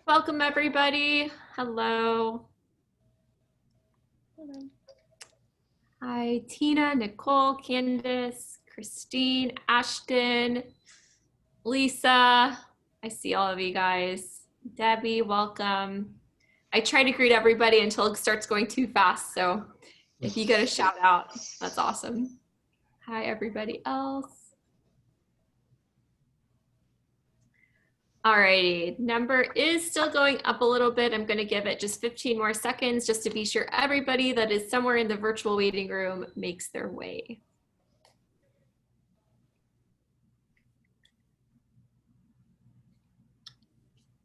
Welcome everybody. Hello. Hello. Hi, Tina, Nicole, Candace, Christine, Ashton, Lisa. I see all of you guys. Debbie, welcome. I try to greet everybody until it starts going too fast. So if you get a shout out, that's awesome. Hi, everybody else. Alrighty, number is still going up a little bit. I'm going to give it just 15 more seconds just to be sure everybody that is somewhere in the virtual waiting room makes their way.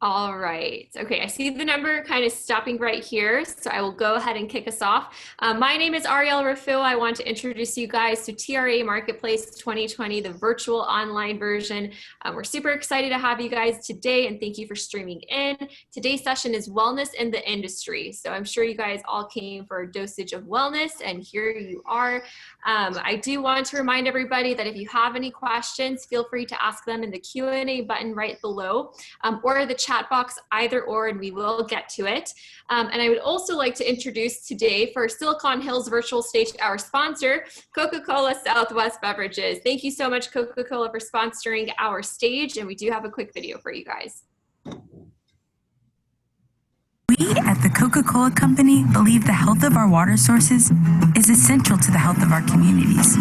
All right. Okay, I see the number kind of stopping right here, so I will go ahead and kick us off. My name is Ariel Rafu. I want to introduce you guys to TRA Marketplace 2020, the virtual online version. We're super excited to have you guys today, and thank you for streaming in. Today's session is wellness in the industry. So I'm sure you guys all came for a dosage of wellness, and here you are. I do want to remind everybody that if you have any questions, feel free to ask them in the Q&A button right below, or the chat box, either or, and we will get to it. And I would also like to introduce today for Silicon Hills virtual stage our sponsor, Coca-Cola Southwest Beverages. Thank you so much, Coca-Cola, for sponsoring our stage, and we do have a quick video for you guys. We at the Coca-Cola Company believe the health of our water sources is essential to the health of our communities,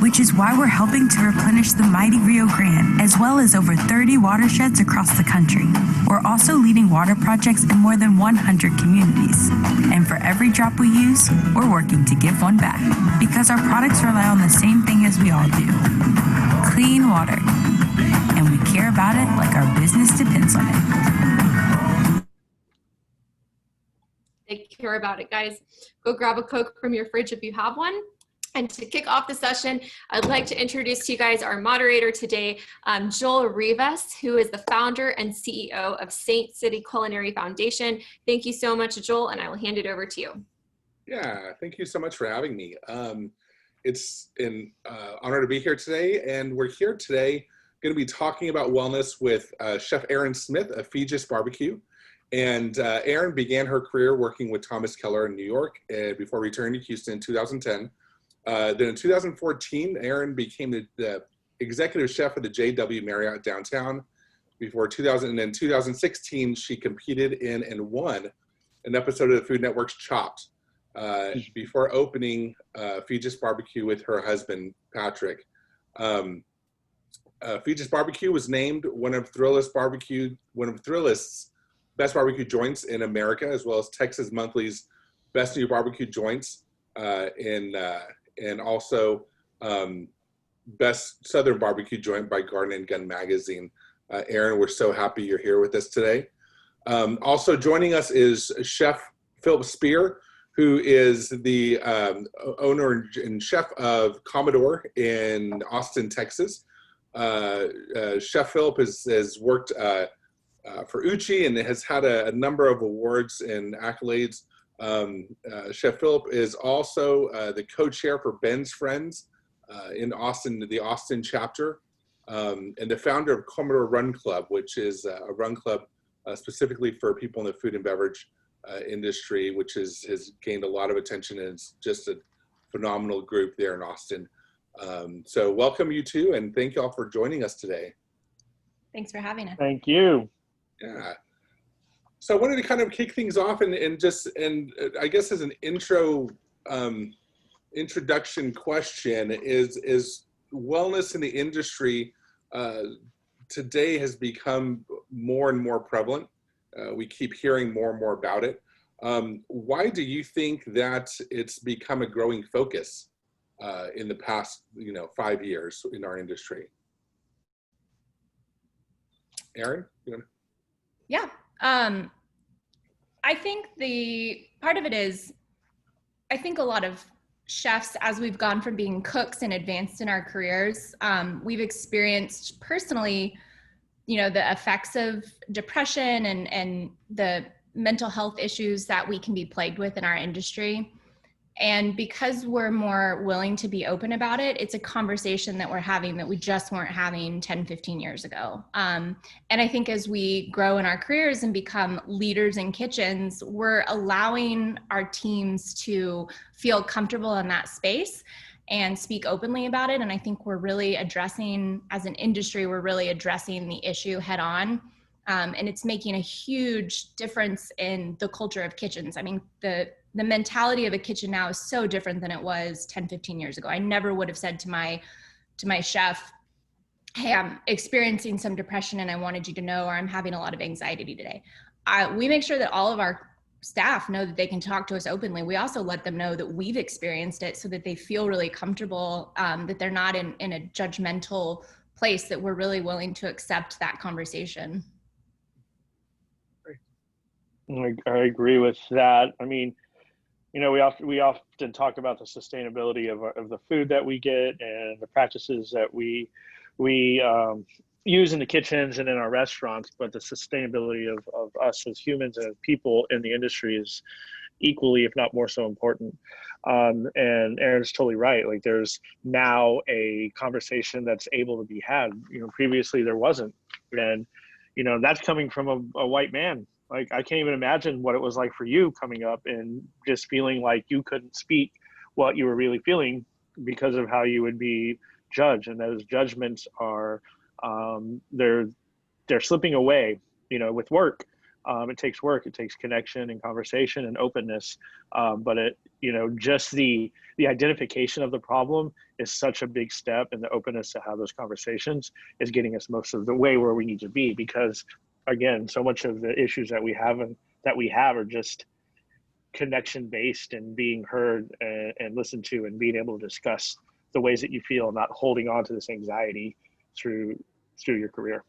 which is why we're helping to replenish the mighty Rio Grande, as well as over 30 watersheds across the country. We're also leading water projects in more than 100 communities. And for every drop we use, we're working to give one back, because our products rely on the same thing as we all do: clean water. And we care about it like our business depends on it. Take care about it, guys. Go grab a Coke from your fridge if you have one. And to kick off the session, I'd like to introduce to you guys our moderator today, Joel Rivas, who is the founder and CEO of Saint City Culinary Foundation. Thank you so much, Joel, and I will hand it over to you. Yeah, thank you so much for having me. It's an honor to be here today, and we're here today going to be talking about wellness with Chef Erin Smith of Feegis Barbecue. And Erin began her career working with Thomas Keller in New York before returning to Houston in 2010. Then in 2014, Erin became the executive chef of the JW Marriott downtown. In 2016, she competed in and won an episode of the Food Network's Chopped before opening Feegis Barbecue with her husband, Patrick. Feegis Barbecue was named one of Thrillist's best barbecue joints in America, as well as Texas Monthly's best new barbecue joints, and also best Southern barbecue joint by Garden and Gun magazine. Erin, we're so happy you're here with us today. Also joining us is Chef Philip Spear, who is the owner and chef of Commodore in Austin, Texas. Chef Philip has worked for Uchi and has had a number of awards and accolades. Chef Philip is also the co-chair for Ben's Friends in Austin, the Austin chapter, and the founder of Commodore Run Club, which is a run club specifically for people in the food and beverage industry, which has gained a lot of attention, and it's just a phenomenal group there in Austin. So welcome, you two, and thank you all for joining us today. Thanks for having us. Thank you. Yeah. So I wanted to kind of kick things off and I guess as an introduction question is wellness in the industry today has become more and more prevalent. We keep hearing more and more about it. Why do you think that it's become a growing focus in the past, 5 years in our industry? Erin, you want to? Yeah. I think the part of it is, I think a lot of chefs, as we've gone from being cooks and advanced in our careers, we've experienced personally, the effects of depression and the mental health issues that we can be plagued with in our industry. And because we're more willing to be open about it, it's a conversation that we're having that we just weren't having 10, 15 years ago. And I think as we grow in our careers and become leaders in kitchens, we're allowing our teams to feel comfortable in that space and speak openly about it. And I think we're really addressing, as an industry, we're really addressing the issue head on. And it's making a huge difference in the culture of kitchens. I mean, the mentality of a kitchen now is so different than it was 10, 15 years ago. I never would have said to my chef, hey, I'm experiencing some depression and I wanted you to know, or I'm having a lot of anxiety today. We make sure that all of our staff know that they can talk to us openly. We also let them know that we've experienced it so that they feel really comfortable, that they're not in a judgmental place, that we're really willing to accept that conversation. I agree with that. I mean, you know, we often talk about the sustainability of the food that we get and the practices that we use in the kitchens and in our restaurants, but the sustainability of us as humans and people in the industry is equally, if not more so important. And Erin's totally right. Like, there's now a conversation that's able to be had. You know, previously there wasn't. And, you know, that's coming from a white man. Like, I can't even imagine what it was like for you coming up and just feeling like you couldn't speak what you were really feeling because of how you would be judged. And those judgments are, they're slipping away, you know, with work. It takes work, it takes connection and conversation and openness. But it, you know, just the identification of the problem is such a big step, and the openness to have those conversations is getting us most of the way where we need to be, because again, so much of the issues that we have are just connection based and being heard and listened to and being able to discuss the ways that you feel, not holding on to this anxiety through your career.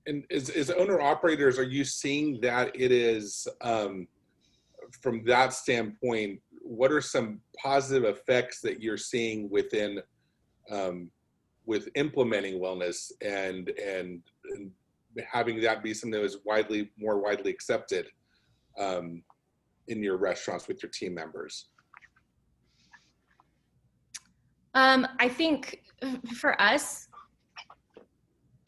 And as owner operators, are you seeing that it is, from that standpoint, what are some positive effects that you're seeing within, with implementing wellness and having that be something that is more widely accepted in your restaurants with your team members? I think for us,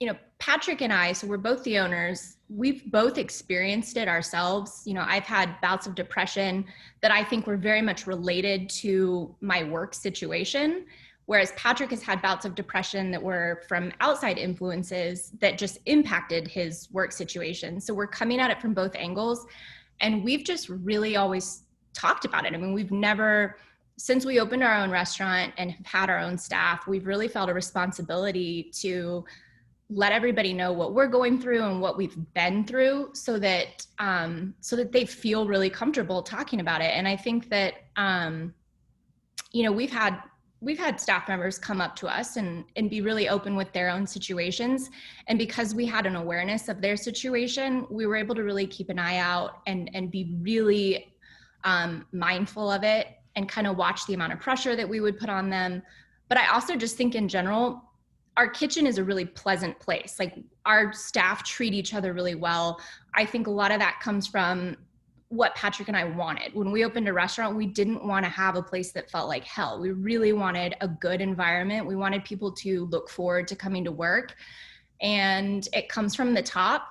you know, Patrick and I, so we're both the owners, we've both experienced it ourselves. You know, I've had bouts of depression that I think were very much related to my work situation, whereas Patrick has had bouts of depression that were from outside influences that just impacted his work situation. So we're coming at it from both angles, and we've just really always talked about it. I mean, we've never, since we opened our own restaurant and have had our own staff, we've really felt a responsibility to let everybody know what we're going through and what we've been through, so that they feel really comfortable talking about it. And I think that, you know, we've had staff members come up to us and be really open with their own situations. And because we had an awareness of their situation, we were able to really keep an eye out and be really mindful of it and kind of watch the amount of pressure that we would put on them. But I also just think in general, our kitchen is a really pleasant place. Like, our staff treat each other really well. I think a lot of that comes from what Patrick and I wanted. When we opened a restaurant, we didn't want to have a place that felt like hell. We really wanted a good environment. We wanted people to look forward to coming to work. And it comes from the top.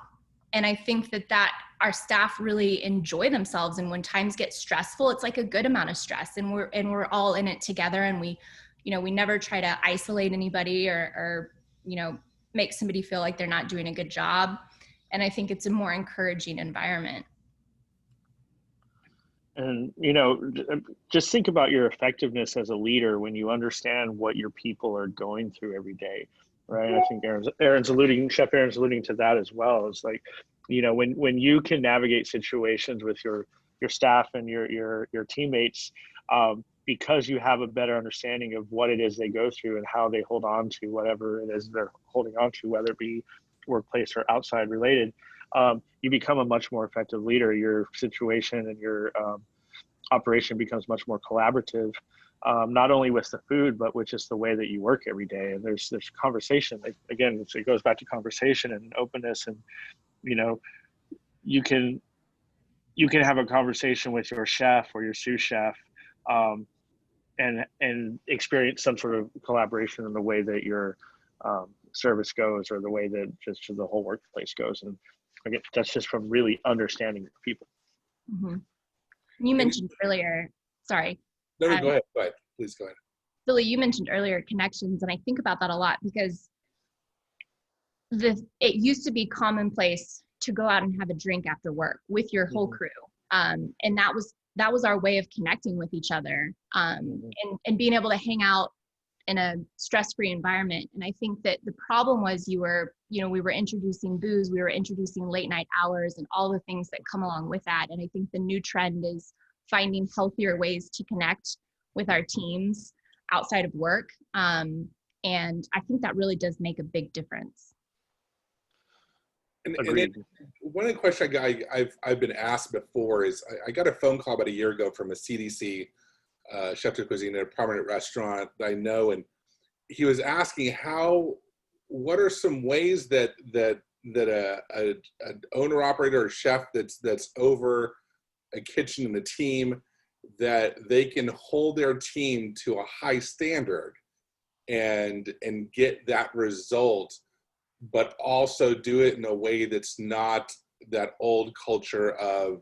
And I think that our staff really enjoy themselves. And when times get stressful, it's like a good amount of stress. And we're all in it together. And we never try to isolate anybody or, you know, make somebody feel like they're not doing a good job. And I think it's a more encouraging environment. And, you know, just think about your effectiveness as a leader when you understand what your people are going through every day, right? I think Chef Erin's alluding to that as well. It's like, you know, when you can navigate situations with your staff and your teammates, because you have a better understanding of what it is they go through and how they hold on to whatever it is they're holding on to, whether it be workplace or outside related, you become a much more effective leader. Your situation and your operation becomes much more collaborative, not only with the food, but with just the way that you work every day. And there's conversation. Again, it goes back to conversation and openness. And, you know, you can have a conversation with your chef or your sous chef and experience some sort of collaboration in the way that your service goes, or the way that just the whole workplace goes. And again, that's just from really understanding people. Mm-hmm. You mentioned earlier, sorry. No, go ahead. Go ahead. Please go ahead. Billy, you mentioned earlier connections, and I think about that a lot because it used to be commonplace to go out and have a drink after work with your whole crew. And that was our way of connecting with each other, and being able to hang out in a stress-free environment. And I think that the problem was we were introducing booze, we were introducing late night hours and all the things that come along with that. And I think the new trend is finding healthier ways to connect with our teams outside of work. And I think that really does make a big difference. And one of the questions I've been asked before is, I got a phone call about a year ago from a CDC chef de cuisine at a prominent restaurant that I know, and he was asking what are some ways that an owner operator or chef that's over a kitchen and a team, that they can hold their team to a high standard and get that result, but also do it in a way that's not that old culture of,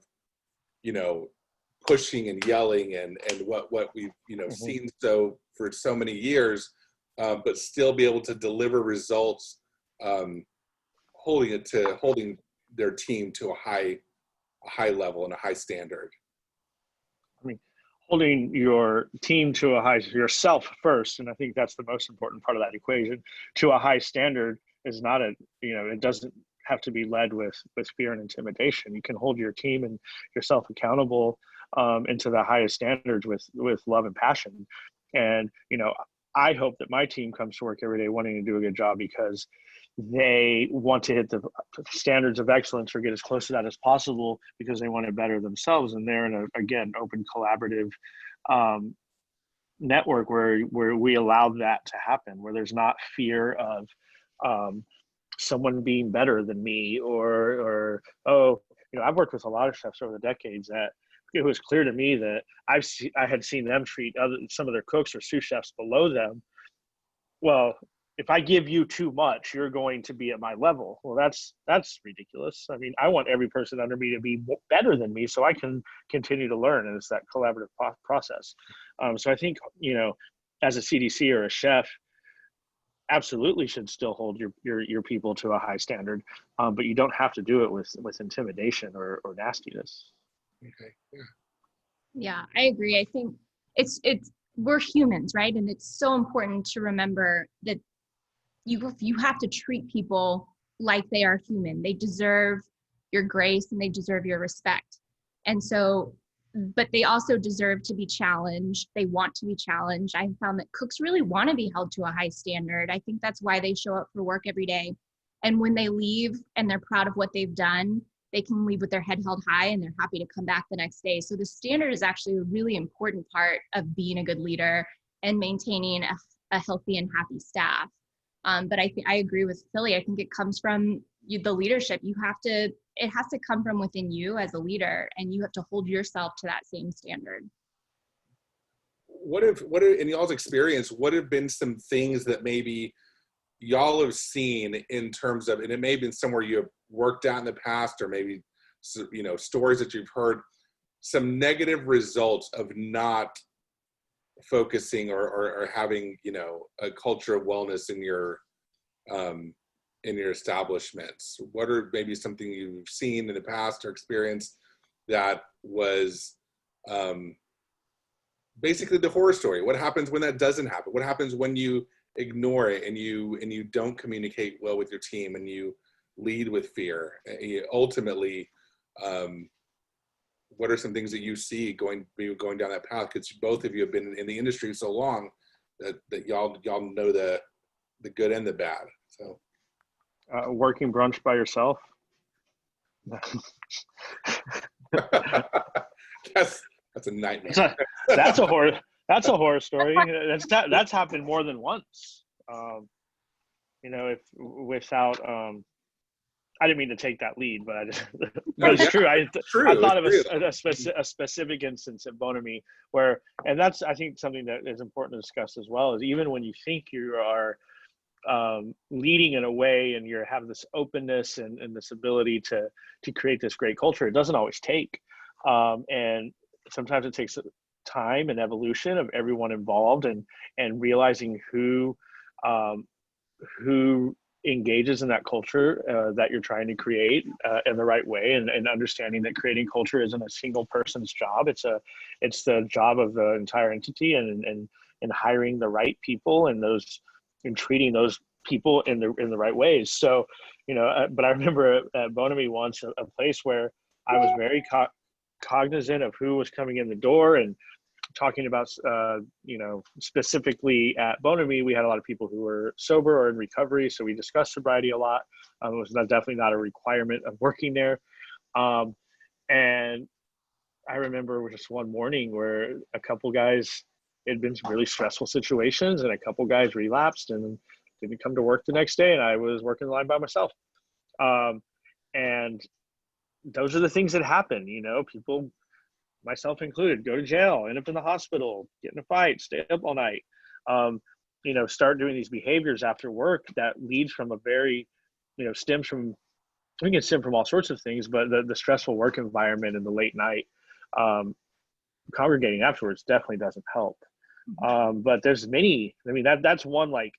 pushing and yelling and what we've, seen for so many years, but still be able to deliver results, holding their team to a high level and a high standard. I mean, holding your team to yourself first, and I think that's the most important part of that equation, to a high standard is not it doesn't have to be led with fear and intimidation. You can hold your team and yourself accountable into the highest standards with love and passion. And, I hope that my team comes to work every day wanting to do a good job because they want to hit the standards of excellence or get as close to that as possible because they want to better themselves. And they're in a open collaborative network where we allow that to happen, where there's not fear of someone being better than me or I've worked with a lot of chefs over the decades that it was clear to me that I had seen them treat some of their cooks or sous chefs below them. Well, if I give you too much, you're going to be at my level. Well, that's ridiculous. I mean, I want every person under me to be better than me so I can continue to learn, and it's that collaborative process. So I think, as a CDC or a chef, absolutely should still hold your people to a high standard, but you don't have to do it with intimidation or nastiness. Okay. Yeah, I agree. I think we're humans, right? And it's so important to remember that you have to treat people like they are human. They deserve your grace and they deserve your respect. And so, but they also deserve to be challenged. They want to be challenged. I found that cooks really want to be held to a high standard. I think that's why they show up for work every day. And when they leave and they're proud of what they've done, they can leave with their head held high and they're happy to come back the next day. So the standard is actually a really important part of being a good leader and maintaining a healthy and happy staff. But I agree with Philly. I think it comes from the leadership. It has to come from within you as a leader, and you have to hold yourself to that same standard. What in y'all's experience, what have been some things that maybe y'all have seen in terms of, and it may have been somewhere you have worked at in the past, or maybe, stories that you've heard, some negative results of not focusing or having, a culture of wellness in your establishments? What are maybe something you've seen in the past or experienced that was basically the horror story? What happens when that doesn't happen? What happens when you ignore it and you don't communicate well with your team and you lead with fear? Ultimately, what are some things that you see going down that path? Because both of you have been in the industry so long that y'all know the good and the bad. So, working brunch by yourself. That's a nightmare. That's a horror story. That's happened more than once. If without I didn't mean to take that lead, but No, but it's yeah, true. I thought of it's true. a specific instance at Bonamy where, and that's, I think, something that is important to discuss as well, is even when you think you are leading in a way and you have this openness and this ability to create this great culture, it doesn't always take. And sometimes it takes time and evolution of everyone involved, and realizing who engages in that culture that you're trying to create in the right way, and understanding that creating culture isn't a single person's job. It's the job of the entire entity, and hiring the right people and treating those people in the right ways. So, but I remember at Bonamy once, a place where I was very cognizant of who was coming in the door, and talking about, specifically at Bonamy, we had a lot of people who were sober or in recovery. So we discussed sobriety a lot. It was definitely not a requirement of working there. And I remember just one morning where a couple guys, it had been some really stressful situations, and a couple guys relapsed and didn't come to work the next day. And I was working the line by myself. And those are the things that happen, people, myself included, go to jail, end up in the hospital, get in a fight, stay up all night, start doing these behaviors after work that leads from a very, stems from, I think it stem from all sorts of things, but the stressful work environment and the late night, congregating afterwards definitely doesn't help. But there's many, that's one like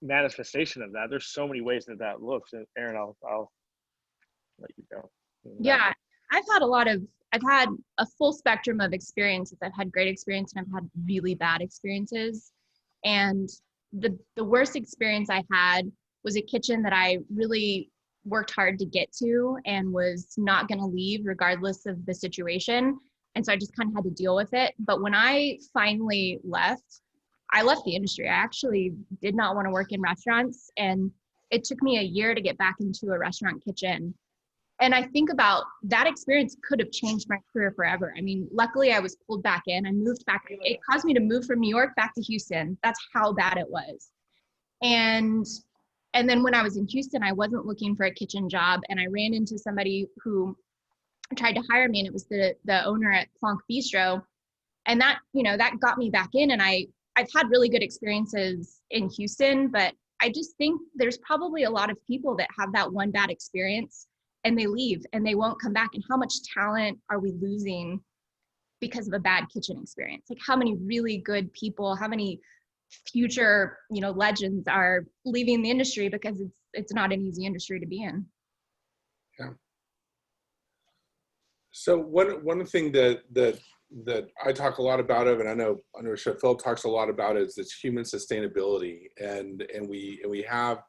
manifestation of that. There's so many ways that looks. And Aaron, I'll let you go. Yeah, I've had a full spectrum of experiences. I've had great experience and I've had really bad experiences. And the worst experience I had was a kitchen that I really worked hard to get to and was not going to leave regardless of the situation. And so I just kind of had to deal with it. But when I finally left, I left the industry. I actually did not want to work in restaurants. And it took me a year to get back into a restaurant kitchen. And I think about that experience could have changed my career forever. Luckily I was pulled back in. I moved back. It caused me to move from New York back to Houston. That's how bad it was. And then when I was in Houston, I wasn't looking for a kitchen job. And I ran into somebody who tried to hire me, and it was the owner at Plonk Bistro. And that got me back in. And I've had really good experiences in Houston, but I just think there's probably a lot of people that have that one bad experience and they leave and they won't come back. And how much talent are we losing because of a bad kitchen experience? Like, how many really good people, how many future, legends are leaving the industry because it's not an easy industry to be in. Yeah. So one thing that I talk a lot about and I know Chef Phil talks a lot about is this human sustainability, and we have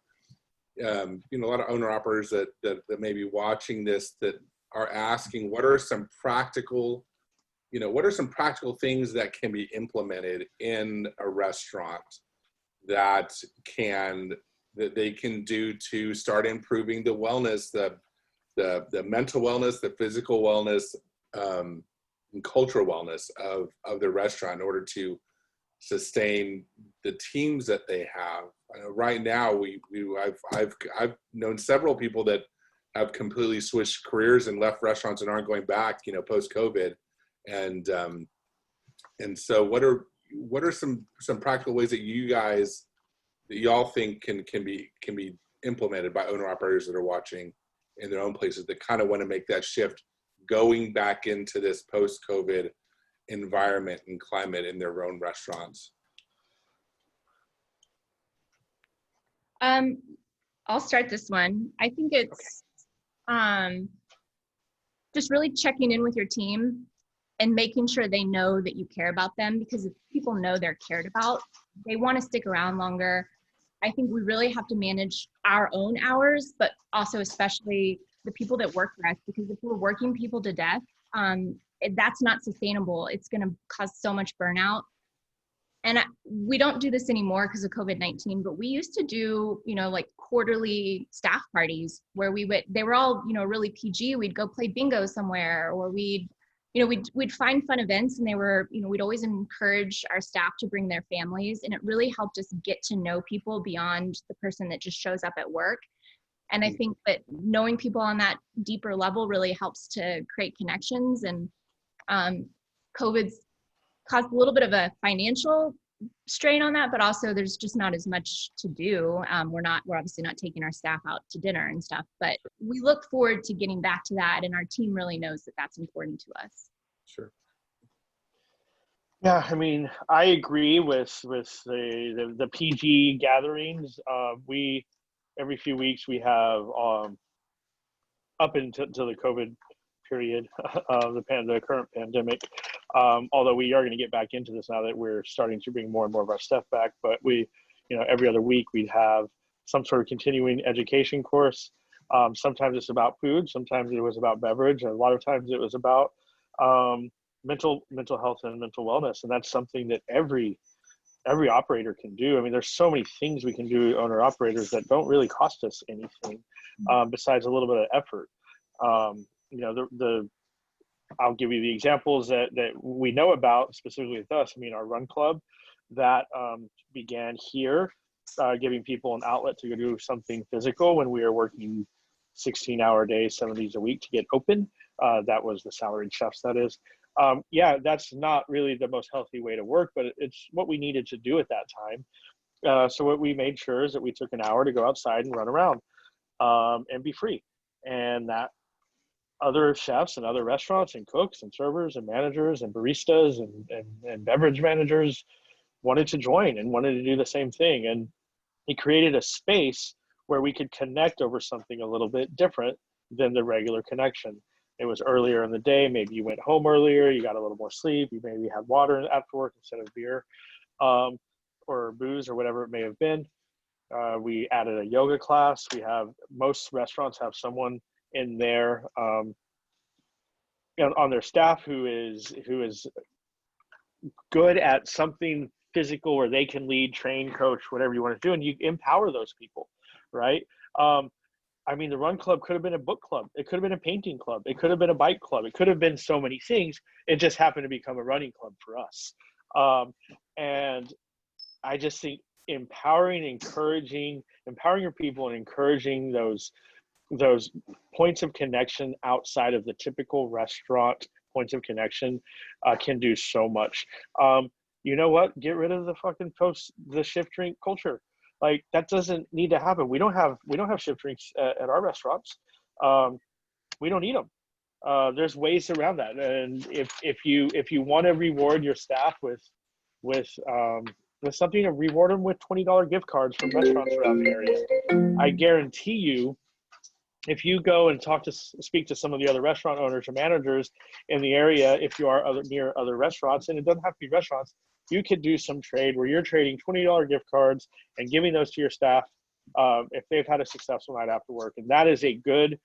a lot of owner operators that may be watching this that are asking, what are some practical things that can be implemented in a restaurant that they can do to start improving the wellness, the mental wellness, the physical wellness, and cultural wellness of the restaurant in order to sustain the teams that they have. Right now, I've known several people that have completely switched careers and left restaurants and aren't going back, post COVID, and so what are some practical ways that y'all think can be implemented by owner operators that are watching in their own places that kind of want to make that shift, going back into this post COVID environment and climate in their own restaurants? I'll start this one. I think it's just really checking in with your team and making sure they know that you care about them, because if people know they're cared about, they want to stick around longer. I think we really have to manage our own hours, but also especially the people that work for us, because if we're working people to death, that's not sustainable. It's going to cause so much burnout. And we don't do this anymore because of COVID-19, but we used to do, like quarterly staff parties where they were all, really PG. We'd go play bingo somewhere, or we'd find fun events, and they were, we'd always encourage our staff to bring their families. And it really helped us get to know people beyond the person that just shows up at work. And I think that knowing people on that deeper level really helps to create connections. And COVID's caused a little bit of a financial strain on that, but also there's just not as much to do. We're obviously not taking our staff out to dinner and stuff, but we look forward to getting back to that. And our team really knows that that's important to us. Sure. Yeah, I mean, I agree with the PG gatherings. We every few weeks we have up until the COVID period, the current pandemic. Although we are going to get back into this now that we're starting to bring more and more of our stuff back, but we, every other week we'd have some sort of continuing education course. Sometimes it's about food, sometimes it was about beverage, and a lot of times it was about mental health and mental wellness, and that's something that every operator can do. I mean, there's so many things we can do, owner operators, that don't really cost us anything besides a little bit of effort. I'll give you the examples that we know about specifically with us. I mean, our run club that began here, giving people an outlet to go do something physical when we were working 16-hour days, 7 days a week to get open. That was the salaried chefs, that is. Yeah, that's not really the most healthy way to work, but it's what we needed to do at that time. So what we made sure is that we took an hour to go outside and run around and be free. And that other chefs and other restaurants and cooks and servers and managers and baristas and beverage managers wanted to join and wanted to do the same thing. And it created a space where we could connect over something a little bit different than the regular connection. It was earlier in the day. Maybe you went home earlier, you got a little more sleep, you maybe had water after work instead of beer or booze or whatever it may have been. We added a yoga class. Most restaurants have someone in there on their staff who is good at something physical, where they can lead, train, coach, whatever you want to do, and you empower those people, right? I mean, the run club could have been a book club. It could have been a painting club. It could have been a bike club. It could have been so many things. It just happened to become a running club for us. And I just think empowering your people and encouraging those points of connection outside of the typical restaurant points of connection can do so much. You know what? Get rid of the shift drink culture. Like, that doesn't need to happen. We don't have shift drinks at our restaurants. We don't need them. There's ways around that. And if you want to reward your staff with something, to reward them with $20 gift cards from restaurants around the area. I guarantee you, if you go and speak to some of the other restaurant owners or managers in the area, if you are near other restaurants, and it doesn't have to be restaurants, you could do some trade where you're trading $20 gift cards and giving those to your staff if they've had a successful night after work. And that is a good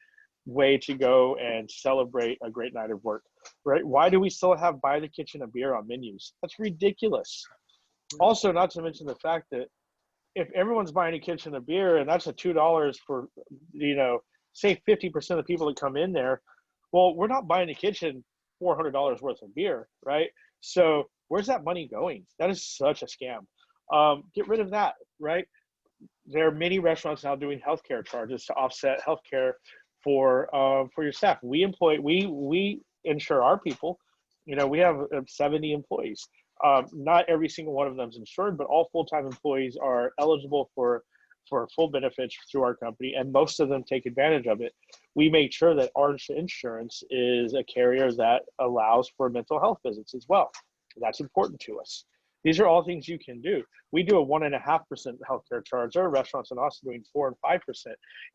way to go and celebrate a great night of work, right? Why do we still have buy the kitchen a beer on menus? That's ridiculous. Also, not to mention the fact that if everyone's buying a kitchen a beer, and that's a $2 for, say 50% of the people that come in there, well, we're not buying the kitchen $400 worth of beer, right? So where's that money going? That is such a scam. Get rid of that, right? There are many restaurants now doing healthcare charges to offset healthcare for your staff. We insure our people. We have 70 employees. Not every single one of them is insured, but all full-time employees are eligible for full benefits through our company, and most of them take advantage of it. We make sure that our insurance is a carrier that allows for mental health visits as well. That's important to us. These are all things you can do. We do a 1.5% healthcare charge. There are restaurants in Austin doing 4 and 5%.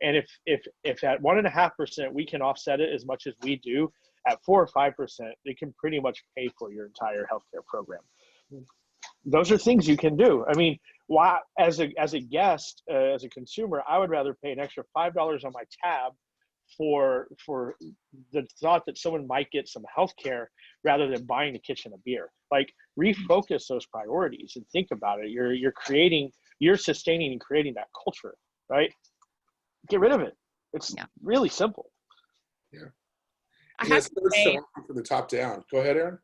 And if at 1.5% we can offset it as much as we do, at 4 or 5%, it can pretty much pay for your entire healthcare program. Those are things you can do. I mean, why, as a guest, as a consumer, I would rather pay an extra $5 on my tab for the thought that someone might get some health care rather than buying the kitchen a beer. Like, refocus those priorities and think about it. You're sustaining and creating that culture, right? Get rid of it. It's really simple. Yeah. I have to say, from the top down. Go ahead, Erin.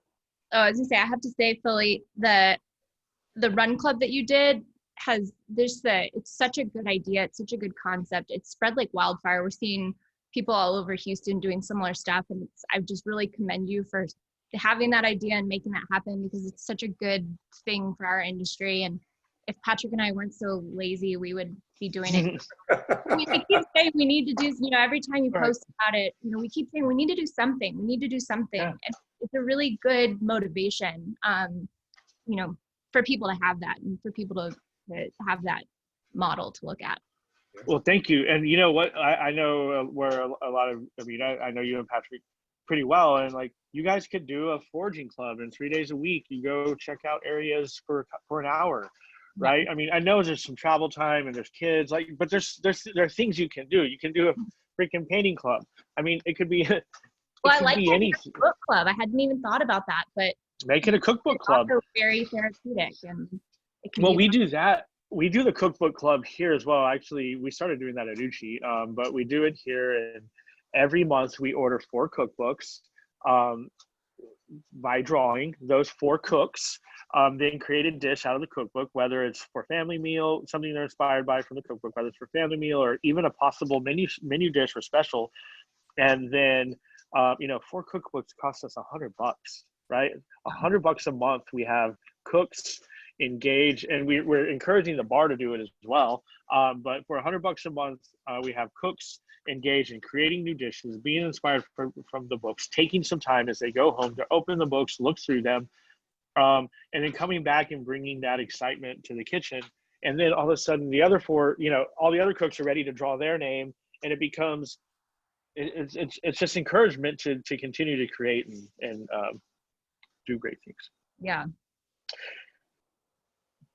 Oh, I was gonna say, I have to say, Philly, the run club that you did, it's such a good idea. It's such a good concept. It's spread like wildfire. We're seeing people all over Houston doing similar stuff. And I just really commend you for having that idea and making that happen, because it's such a good thing for our industry. And if Patrick and I weren't so lazy, we would be doing it. We keep saying we need to do, every time you post about it, we keep saying we need to do something. We need to do something. Yeah. And it's a really good motivation, for people to have that, and for people to have that model to look at. Well, thank you. And you know what? I know where a lot of, I know you and Patrick pretty well, and like you guys could do a foraging club, and 3 days a week you go check out areas for an hour, right? I mean, I know there's some travel time and there's kids, but there are things you can do. You can do a freaking painting club. I mean, it could be. I like any book club. I hadn't even thought about that, but make it a cookbook club. Also very therapeutic, and we do that. We do the cookbook club here as well. Actually, we started doing that at Uchi, but we do it here, and every month we order 4 cookbooks by drawing those 4 cooks, then create a dish out of the cookbook, whether it's for family meal, something they're inspired by from the cookbook, whether it's for family meal or even a possible menu dish or special. And then 4 cookbooks cost us $100, right? $100 a month. We have cooks engage, and we're encouraging the bar to do it as well. But for $100 a month, we have cooks engaged in creating new dishes, being inspired from the books, taking some time as they go home to open the books, look through them, and then coming back and bringing that excitement to the kitchen. And then all of a sudden, the other 4, all the other cooks are ready to draw their name, and it becomes it's just encouragement to continue to create and do great things. Yeah.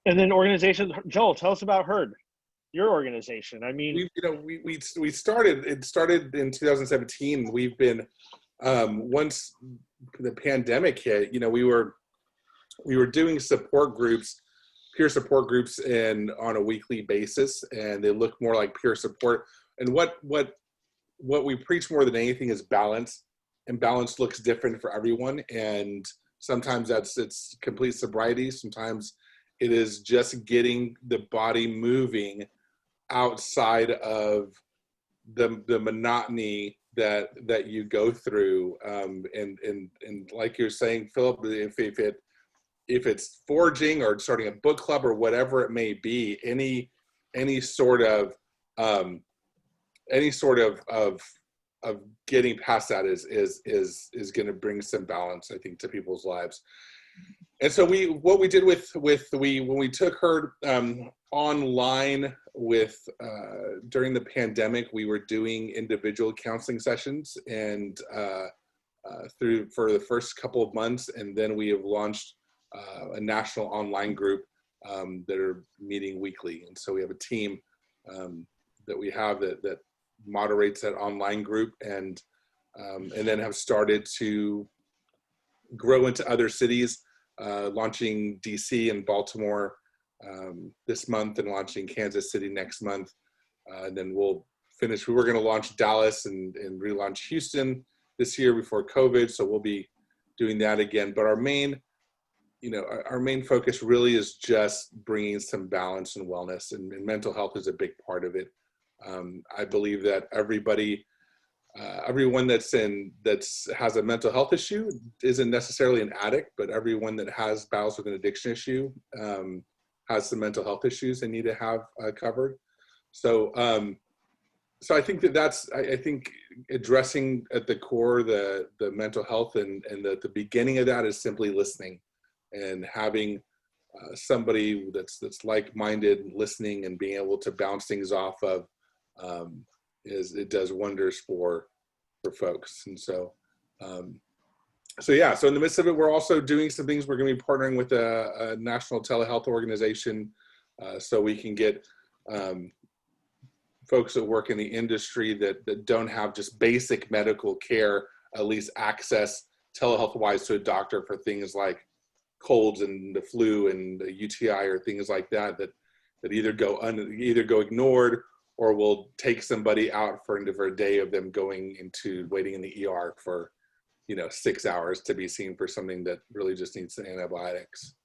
And then organizations, Joel, tell us about Herd, your organization. I mean, we started in 2017. We've been once the pandemic hit, we were doing support groups, peer support groups, on a weekly basis, and they look more like peer support. And what we preach more than anything is balance, and balance looks different for everyone. And sometimes it's complete sobriety. Sometimes it is just getting the body moving outside of the monotony that you go through. And like you're saying, Philip, if it's foraging or starting a book club or whatever it may be, any sort of getting past that is going to bring some balance, I think, to people's lives. And so what we did when we took Herd online during the pandemic, we were doing individual counseling sessions and for the first couple of months, and then we have launched a national online group that are meeting weekly. And so we have a team that we have that moderates that online group, and then have started to grow into other cities, launching DC and Baltimore this month, and launching Kansas City next month. And then we'll finish. We were going to launch Dallas and relaunch Houston this year before COVID, so we'll be doing that again. But our main focus really is just bringing some balance and wellness, and mental health is a big part of it. I believe that everyone that has a mental health issue isn't necessarily an addict, but everyone that battles with an addiction issue has some mental health issues they need to have covered. So I think I think addressing at the core the mental health, and the beginning of that is simply listening, and having somebody that's like-minded, listening, and being able to bounce things off of. It does wonders for folks. And so so in the midst of it, we're also doing some things. We're going to be partnering with a national telehealth organization, so we can get folks that work in the industry that don't have just basic medical care, at least access telehealth wise to a doctor for things like colds and the flu and the UTI or things like that either go ignored, or will take somebody out for a day of them going into waiting in the ER for 6 hours to be seen for something that really just needs some antibiotics.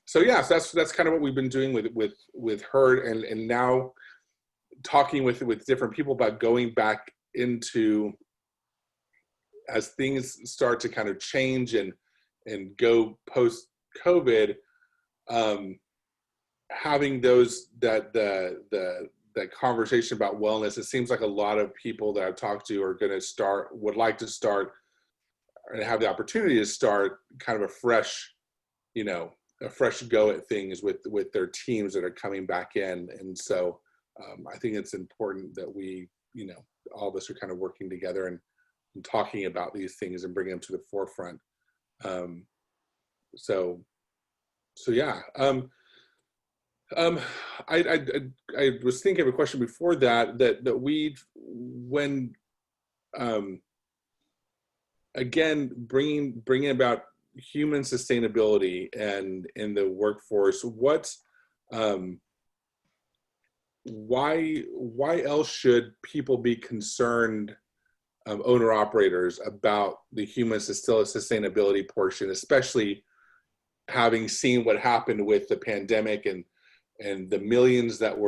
so yeah, so that's kind of what we've been doing with her, and now talking with different people about going back into, as things start to kind of change and go post COVID, having that conversation about wellness. It seems like a lot of people that I've talked to would like to start and have the opportunity to start kind of a fresh go at things with their teams that are coming back in. And so I think it's important that we, all of us are kind of working together and talking about these things and bringing them to the forefront. So yeah. I was thinking of a question before that when again bringing about human sustainability and in the workforce, why else should people be concerned, owner operators, about the human sustainability portion, especially having seen what happened with the pandemic and the millions that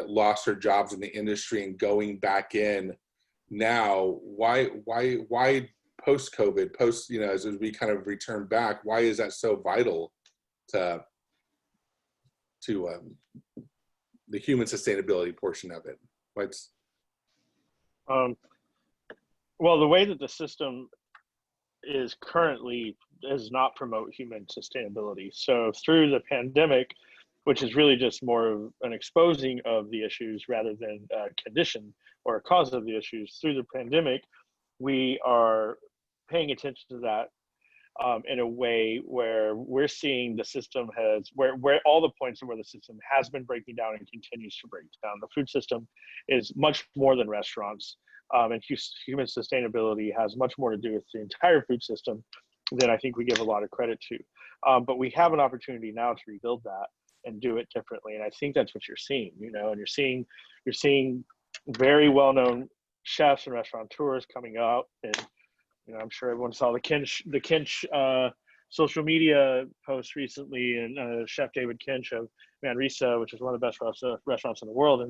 lost their jobs in the industry and going back in now? Why post-COVID, as we kind of return back, why is that so vital to the human sustainability portion of it? Well, the way that the system is currently does not promote human sustainability. So through the pandemic, which is really just more of an exposing of the issues rather than a condition or a cause of the issues, through the pandemic, we are paying attention to that in a way where we're seeing the system where all the points of where the system has been breaking down and continues to break down. The food system is much more than restaurants, and human sustainability has much more to do with the entire food system than I think we give a lot of credit to. But we have an opportunity now to rebuild that and do it differently, and I think that's what you're seeing. And you're seeing very well-known chefs and restaurateurs coming out, and I'm sure everyone saw the Kinch social media post recently, and Chef David Kinch of Manresa, which is one of the best restaurants in the world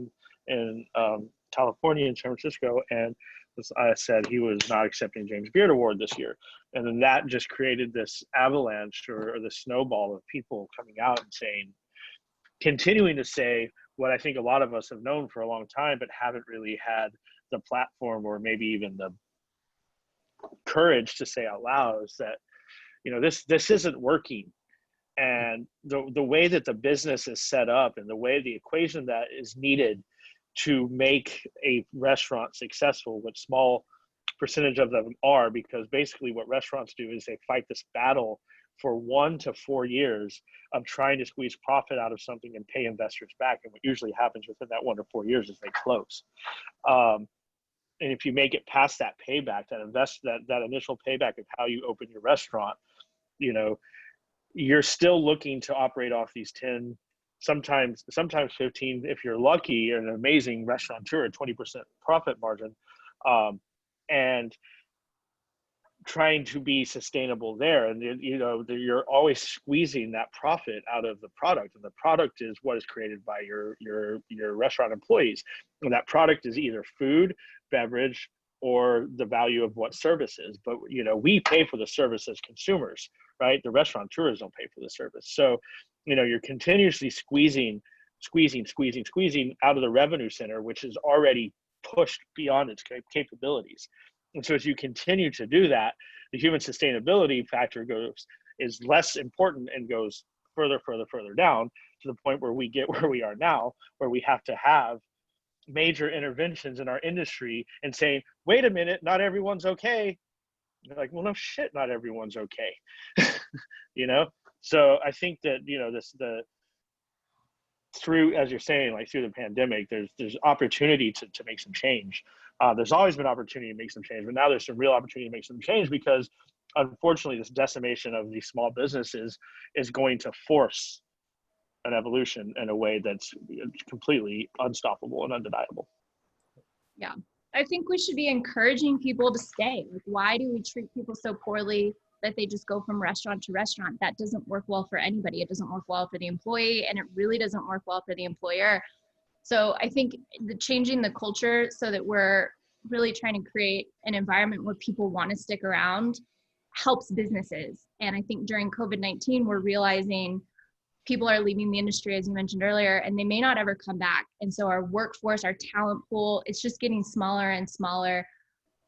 in California, in San Francisco, and as I said, he was not accepting James Beard Award this year. And then that just created this avalanche or the snowball of people coming out and continuing to say what I think a lot of us have known for a long time, but haven't really had the platform or maybe even the courage to say out loud, is that this isn't working. And the way that the business is set up and the way the equation that is needed to make a restaurant successful, what small percentage of them are, because basically what restaurants do is they fight this battle for 1 to 4 years of trying to squeeze profit out of something and pay investors back. And what usually happens within that 1 to 4 years is they close. And if you make it past that payback, that initial payback of how you open your restaurant, you're still looking to operate off these 10, sometimes 15, if you're lucky, an amazing restaurateur, a 20% profit margin, and trying to be sustainable there. And you're always squeezing that profit out of the product, and the product is what is created by your restaurant employees, and that product is either food, beverage, or the value of what service is. But we pay for the service as consumers, right? The restaurateurs don't pay for the service. So you're continuously squeezing out of the revenue center, which is already pushed beyond its capabilities. And so as you continue to do that, the human sustainability factor is less important and goes further down, to the point where we get where we are now, where we have to have major interventions in our industry and saying, wait a minute, not everyone's okay. You're like, well, no shit, not everyone's okay. So I think that through, as you're saying, like through the pandemic, there's opportunity to make some change. There's always been opportunity to make some change, but now there's some real opportunity to make some change, because unfortunately this decimation of these small businesses is going to force an evolution in a way that's completely unstoppable and undeniable. Yeah. I think we should be encouraging people to stay. Like, why do we treat people so poorly that they just go from restaurant to restaurant. That doesn't work well for anybody. It doesn't work well for the employee, and it really doesn't work well for the employer. So I think changing the culture so that we're really trying to create an environment where people want to stick around helps businesses. And I think during COVID-19, we're realizing people are leaving the industry, as you mentioned earlier, and they may not ever come back. And so our workforce, our talent pool, it's just getting smaller and smaller.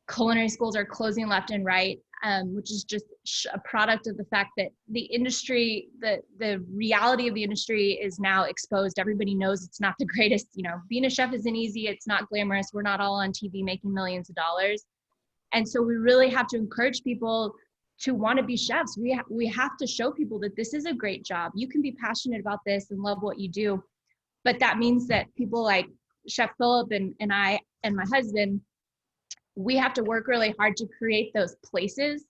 Culinary schools are closing left and right, which is just a product of the fact that the industry, the reality of the industry is now exposed. Everybody knows it's not the greatest. You know, being a chef isn't easy. It's not glamorous. We're not all on TV making millions of dollars. And so we really have to encourage people to want to be chefs. We have to show people that this is a great job. You can be passionate about this and love what you do. But that means that people like Chef Philip and I and my husband, we have to work really hard to create those places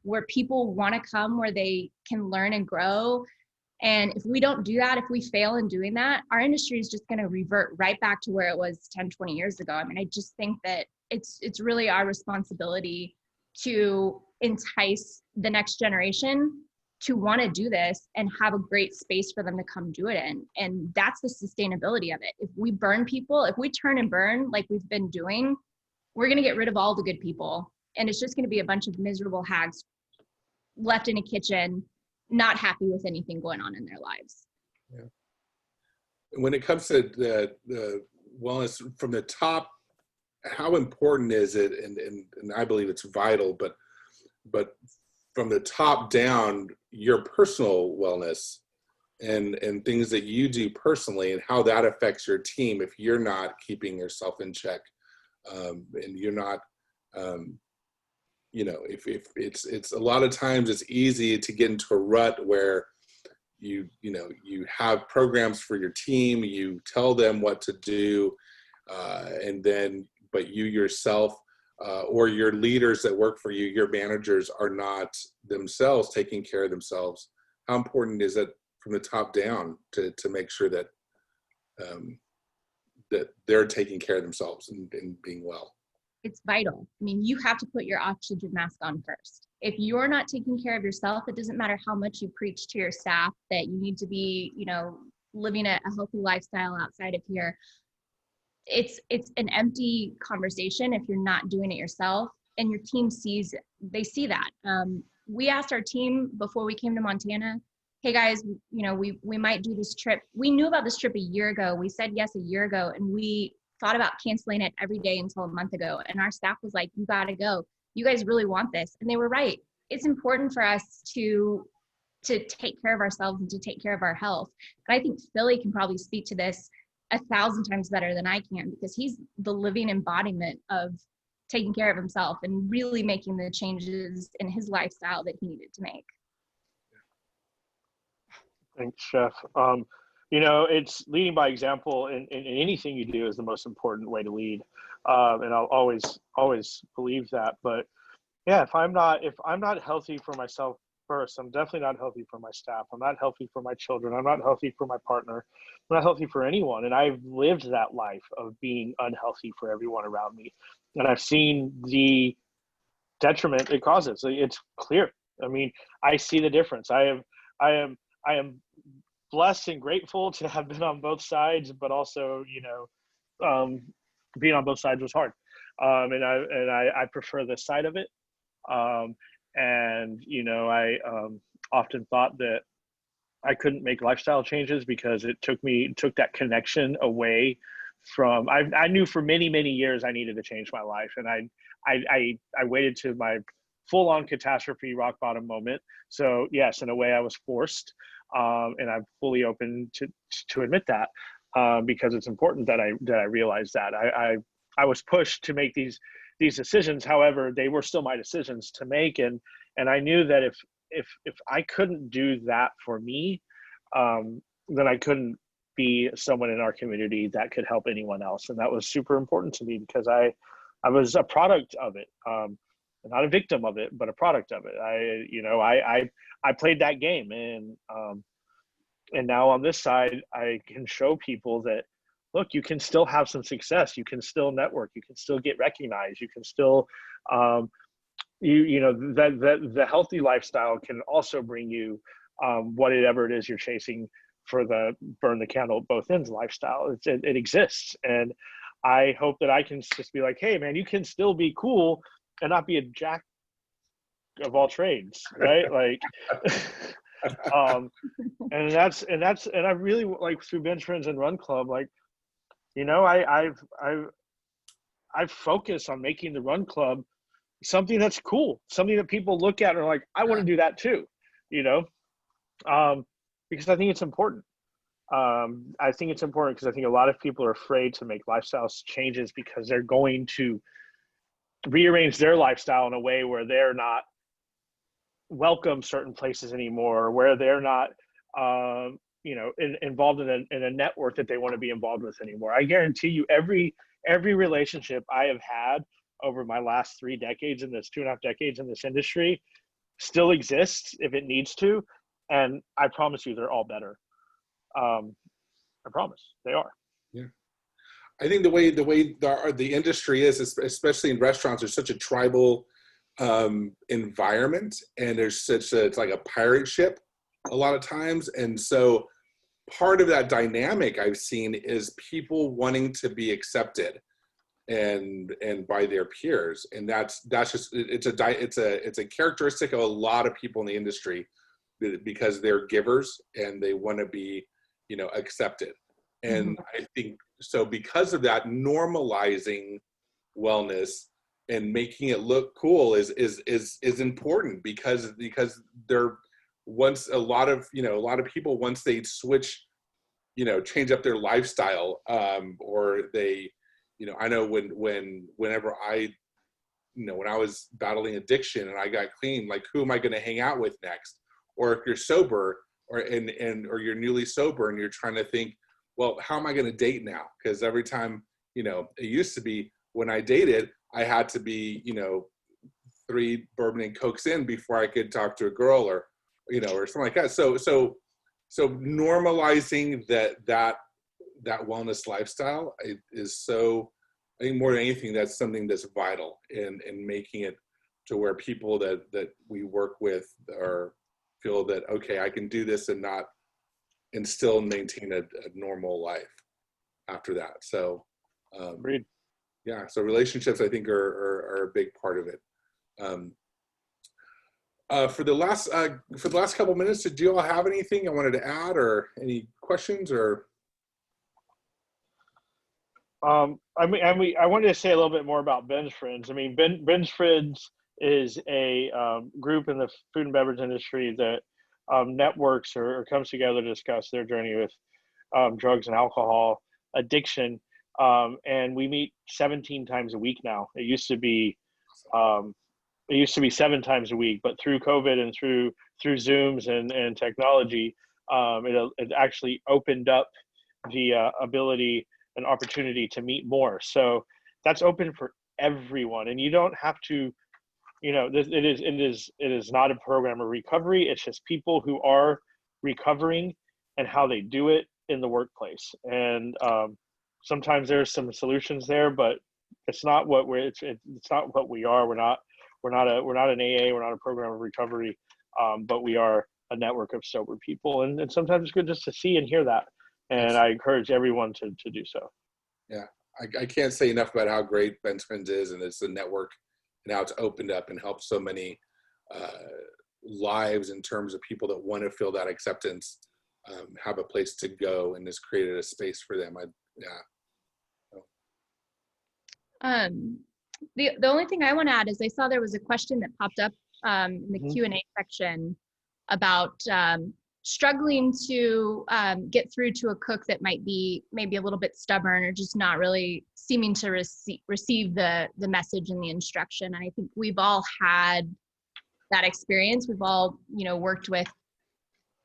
where people want to come, where they can learn and grow. And if we don't do that, if we fail in doing that, our industry is just going to revert right back to where it was 10, 20 years ago. I mean, I just think that it's really our responsibility to entice the next generation to want to do this and have a great space for them to come do it in. And that's the sustainability of it. If we burn people, if we turn and burn like we've been doing, we're going to get rid of all the good people. And it's just going to be a bunch of miserable hags left in a kitchen, not happy with anything going on in their lives. Yeah. When it comes to the wellness from the top, how important is it? And I believe it's vital, but from the top down, your personal wellness and things that you do personally and how that affects your team if you're not keeping yourself in check. And you're not, you know, if it's a lot of times it's easy to get into a rut where you have programs for your team, you tell them what to do, but you yourself or your leaders that work for you, your managers are not themselves taking care of themselves. How important is it from the top down to make sure that that they're taking care of themselves and being well? It's vital. I mean, you have to put your oxygen mask on first. If you're not taking care of yourself, it doesn't matter how much you preach to your staff that you need to be, you know, living a healthy lifestyle outside of here. It's an empty conversation if you're not doing it yourself, and your team see that. We asked our team before we came to Montana, hey guys, you know, we might do this trip. We knew about this trip a year ago. We said yes a year ago, and we thought about canceling it every day until a month ago. And our staff was like, you got to go. You guys really want this. And they were right. It's important for us to take care of ourselves and to take care of our health. And I think Philly can probably speak to this 1,000 times better than I can, because he's the living embodiment of taking care of himself and really making the changes in his lifestyle that he needed to make. Thanks, Chef. You know, it's leading by example in anything you do is the most important way to lead. And I'll always believe that. But yeah, if I'm not healthy for myself first, I'm definitely not healthy for my staff. I'm not healthy for my children. I'm not healthy for my partner. I'm not healthy for anyone. And I've lived that life of being unhealthy for everyone around me. And I've seen the detriment it causes. It's clear. I mean, I see the difference. I am blessed and grateful to have been on both sides, but also, you know, being on both sides was hard. And I prefer this side of it. And, you know, I often thought that I couldn't make lifestyle changes because it took that connection away from, I knew for many, many years I needed to change my life. And I waited to my full-on catastrophe rock bottom moment. So yes, in a way I was forced, and I'm fully open to admit that, because it's important that I realize that I was pushed to make these decisions. However, they were still my decisions to make, and I knew that if I couldn't do that for me, then I couldn't be someone in our community that could help anyone else. And that was super important to me because I was a product of it. Not a victim of it, but a product of it. I played that game, and now on this side, I can show people that, look, you can still have some success. You can still network. You can still get recognized. You can still you know that the healthy lifestyle can also bring you whatever it is you're chasing for the burn the candle at both ends lifestyle. It exists, and I hope that I can just be like, hey man, you can still be cool and not be a jack of all trades, right? Like and I really like through Bench Friends and Run Club, like, you know, I've focused on making the Run Club something that's cool, something that people look at and are like, I want to do that too, you know, because I think it's important. I think it's important because I think a lot of people are afraid to make lifestyle changes because they're going to rearrange their lifestyle in a way where they're not welcome certain places anymore, where they're not, you know, involved in a network that they want to be involved with anymore. I guarantee you, every relationship I have had over my last 3 decades in this 2.5 decades in this industry still exists if it needs to, and I promise you, they're all better. I promise they are. Yeah. I think the way the industry is, especially in restaurants, there's such a tribal environment, and there's it's like a pirate ship a lot of times. And so part of that dynamic I've seen is people wanting to be accepted and by their peers. And that's just, it's a characteristic of a lot of people in the industry, because they're givers and they want to be, you know, accepted. And I think so because of that, normalizing wellness and making it look cool is important, because there, once a lot of people, once they switch, you know, change up their lifestyle, or they, you know, I know whenever I, you know, when I was battling addiction and I got clean, like, who am I going to hang out with next? Or if you're sober, or you're newly sober and you're trying to think, well, how am I going to date now? Because every time, you know, it used to be when I dated, I had to be, you know, 3 bourbon and cokes in before I could talk to a girl, or, you know, or something like that. So normalizing that wellness lifestyle is so, I think more than anything, that's something that's vital in making it to where people that we work with are feel that, okay, I can do this and still maintain a normal life after that. So, Agreed. Yeah. So relationships, I think, are a big part of it. For the last couple minutes, did you all have anything I wanted to add, or any questions, or? I wanted to say a little bit more about Ben's Friends. I mean, Ben's Friends is a group in the food and beverage industry that networks or comes together to discuss their journey with drugs and alcohol addiction. And we meet 17 times a week now. It used to be 7 times a week, but through COVID and through Zooms and technology, it actually opened up the ability and opportunity to meet more. So that's open for everyone, and you don't have to, you know, it is not a program of recovery. It's just people who are recovering and how they do it in the workplace. And sometimes there's some solutions there, but it's not what it's not what we are. We're not an AA. We're not a program of recovery, but we are a network of sober people. And sometimes it's good just to see and hear that. And I encourage everyone to do so. Yeah, I can't say enough about how great Ben's Friends is, and it's a network, and how it's opened up and helped so many lives in terms of people that want to feel that acceptance, have a place to go, and has created a space for them. The only thing I want to add is I saw there was a question that popped up in the Q&A section about struggling to get through to a cook that might be maybe a little bit stubborn or just not really seeming to receive the message and the instruction. And I think we've all had that experience. We've all, you know, worked with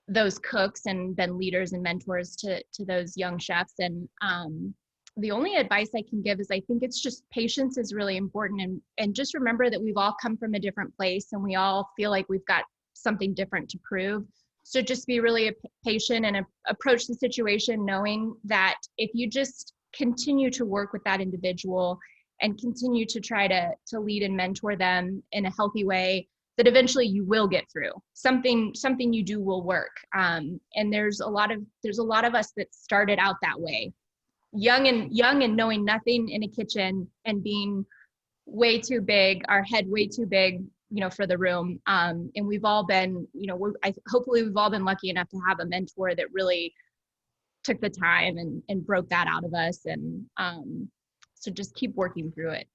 those cooks and been leaders and mentors to those young chefs. And the only advice I can give is I think it's just patience is really important. And just remember that we've all come from a different place and we all feel like we've got something different to prove. So just be really patient and approach the situation knowing that if you just continue to work with that individual and continue to try to lead and mentor them in a healthy way that eventually you will get through. Something you do will work. And there's a lot of us that started out that way, young and knowing nothing in a kitchen and being way too big, our head way too big, for the room. And we've all been, hopefully we've all been lucky enough to have a mentor that really took the time and broke that out of us. And so just keep working through it.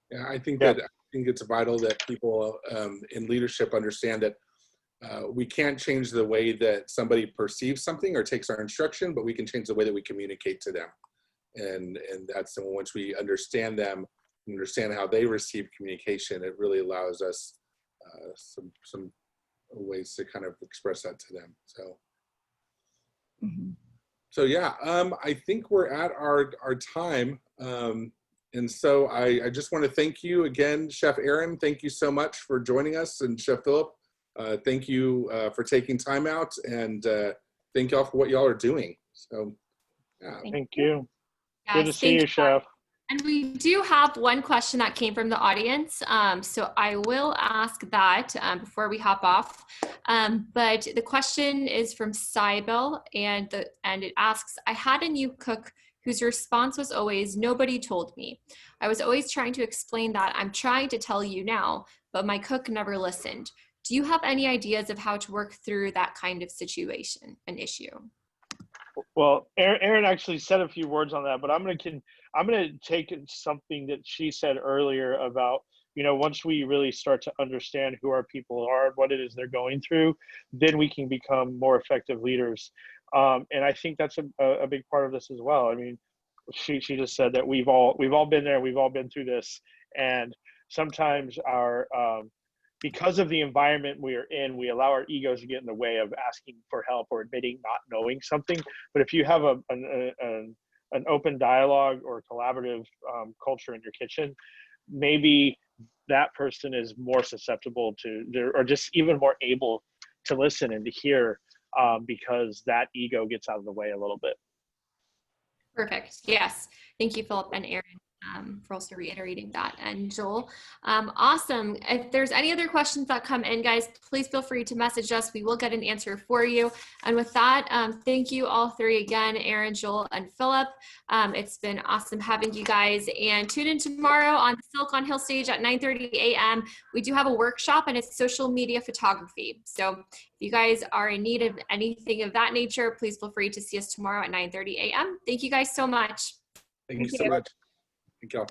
Yeah, I think it's vital that people in leadership understand that we can't change the way that somebody perceives something or takes our instruction, but we can change the way that we communicate to them. And that's once we understand them, understand how they receive communication, it really allows us some ways to kind of express that to them. So, so yeah, I think we're at our time. And so I just want to thank you again, Chef Aaron. Thank you so much for joining us, and Chef Philip. Thank you for taking time out, and thank y'all for what y'all are doing. So, yeah. Thank you. Yes, good to see you, Chef. And we do have one question that came from the audience. So I will ask that before we hop off. But the question is from Cybel, and it asks, I had a new cook whose response was always, nobody told me. I was always trying to explain that I'm trying to tell you now, but my cook never listened. Do you have any ideas of how to work through that kind of situation, an issue? Well, Aaron actually said a few words on that, but I'm going to take something that she said earlier about, once we really start to understand who our people are, what it is they're going through, then we can become more effective leaders. And I think that's a big part of this as well. I mean, she just said that we've all been there, we've all been through this, and sometimes because of the environment we are in, we allow our egos to get in the way of asking for help or admitting not knowing something. But if you have an open dialogue or collaborative culture in your kitchen, maybe that person is more susceptible to, or just even more able to listen and to hear, because that ego gets out of the way a little bit. Perfect. Yes. Thank you, Philip and Aaron, for also reiterating that. And Joel, awesome. If there's any other questions that come in, guys, please feel free to message us. We will get an answer for you. And with that, thank you all three again, Aaron, Joel, and Philip. It's been awesome having you guys. And tune in tomorrow on Silk on Hill stage at 9:30 a.m. We do have a workshop, and it's social media photography. So if you guys are in need of anything of that nature, please feel free to see us tomorrow at 9:30 a.m. Thank you guys so much. Thank you so much. Thank y'all.